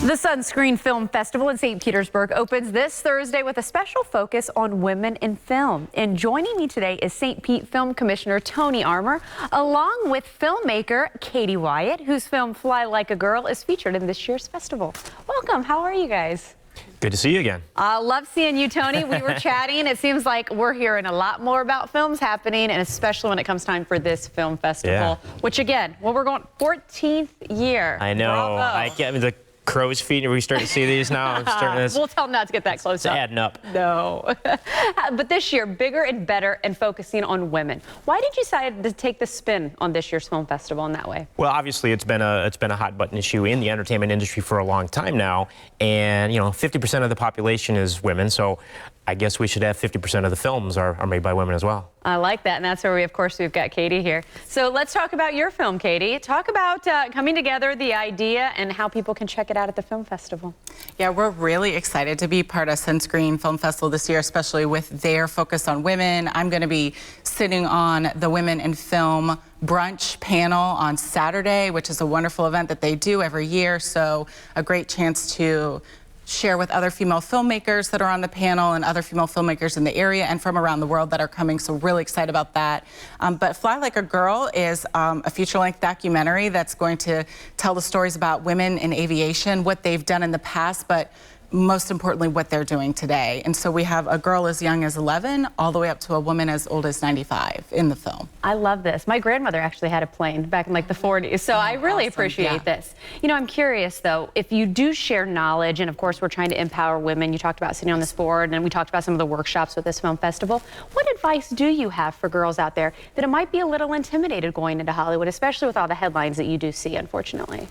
The Sunscreen Film Festival in St. Petersburg opens this Thursday with a special focus on women in film. And joining me today is St. Pete Film Commissioner Tony Armour, along with filmmaker Katie Wyatt, whose film Fly Like a Girl is featured in this year's festival. Welcome. How are you guys? Good to see you again. I love seeing you, Tony. We were chatting. It seems like we're hearing a lot more about films happening, and especially when it comes time for this film festival, which again, well, we're going 14th year. I know. Bravo. I get the crow's feet. Are we starting to see these now? I'm starting to, we'll tell them not to get that close. It's adding up. No. But this year, bigger and better and focusing on women. Why did you decide to take the spin on this year's film festival in that way? Well, obviously, it's been a hot button issue in the entertainment industry for a long time now, and 50% of the population is women. So I guess we should have 50% of the films are made by women as well. I like that, and that's where we've got Katie here. So let's talk about your film, Katie. Talk about coming together, the idea, and how people can check it out at the film festival. Yeah, we're really excited to be part of Sunscreen Film Festival this year, especially with their focus on women. I'm going to be sitting on the Women in Film brunch panel on Saturday, which is a wonderful event that they do every year. So a great chance to share with other female filmmakers that are on the panel and other female filmmakers in the area and from around the world that are coming, so really excited about that. But Fly Like a Girl is a feature-length documentary that's going to tell the stories about women in aviation, what they've done in the past, but most importantly, what they're doing today. And so we have a girl as young as 11 all the way up to a woman as old as 95 in the film. I love this. My grandmother actually had a plane back in like the 40s, so I really appreciate this. I'm curious though, if you do share knowledge, and of course we're trying to empower women, you talked about sitting on this board, and we talked about some of the workshops with this film festival. What advice do you have for girls out there that it might be a little intimidated going into Hollywood, especially with all the headlines that you do see, unfortunately?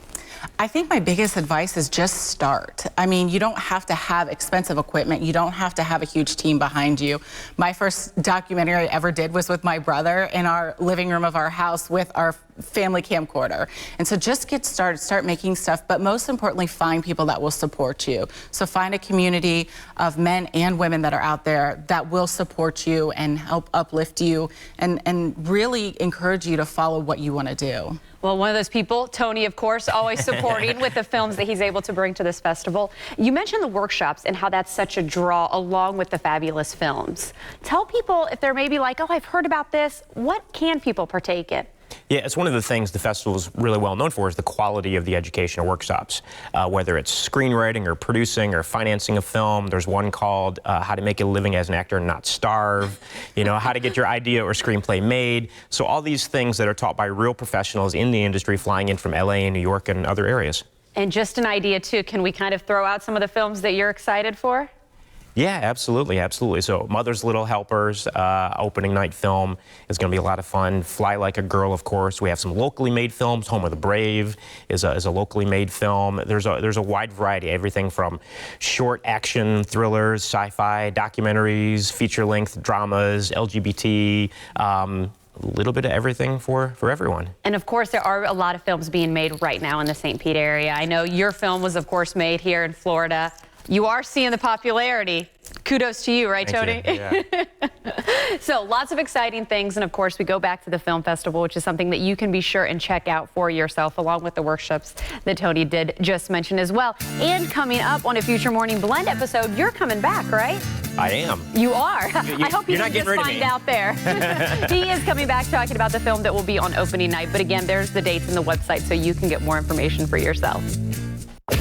I think my biggest advice is just start. I mean, you don't have to have expensive equipment. You don't have to have a huge team behind you. My first documentary I ever did was with my brother in our living room of our house with our family camcorder. And so just get started, start making stuff, but most importantly, find people that will support you. So find a community of men and women that are out there that will support you and help uplift you and really encourage you to follow what you want to do. Well, one of those people, Tony, of course, always supporting with the films that he's able to bring to this festival. You mentioned the workshops and how that's such a draw along with the fabulous films. Tell people if they're maybe like, oh, I've heard about this, what can people partake in? Yeah, it's one of the things the festival is really well known for is the quality of the educational workshops. Whether it's screenwriting or producing or financing a film, there's one called How to Make a Living as an Actor and Not Starve, how to get your idea or screenplay made. So all these things that are taught by real professionals in the industry flying in from LA and New York and other areas. And just an idea too, can we kind of throw out some of the films that you're excited for? Yeah, absolutely, absolutely. So Mother's Little Helpers, opening night film is going to be a lot of fun. Fly Like a Girl, of course. We have some locally made films. Home of the Brave is a locally made film. There's a wide variety, everything from short action thrillers, sci-fi, documentaries, feature-length dramas, LGBT, a little bit of everything for everyone. And of course, there are a lot of films being made right now in the St. Pete area. I know your film was, of course, made here in Florida. You are seeing the popularity. Kudos to you, right, Tony? Thank you. Yeah. So lots of exciting things. And of course, we go back to the film festival, which is something that you can be sure and check out for yourself, along with the workshops that Tony did just mention as well. And coming up on a future Morning Blend episode, you're coming back, right? I am. You are. I hope you didn't just find out there. He is coming back talking about the film that will be on opening night. But again, there's the dates and the website so you can get more information for yourself.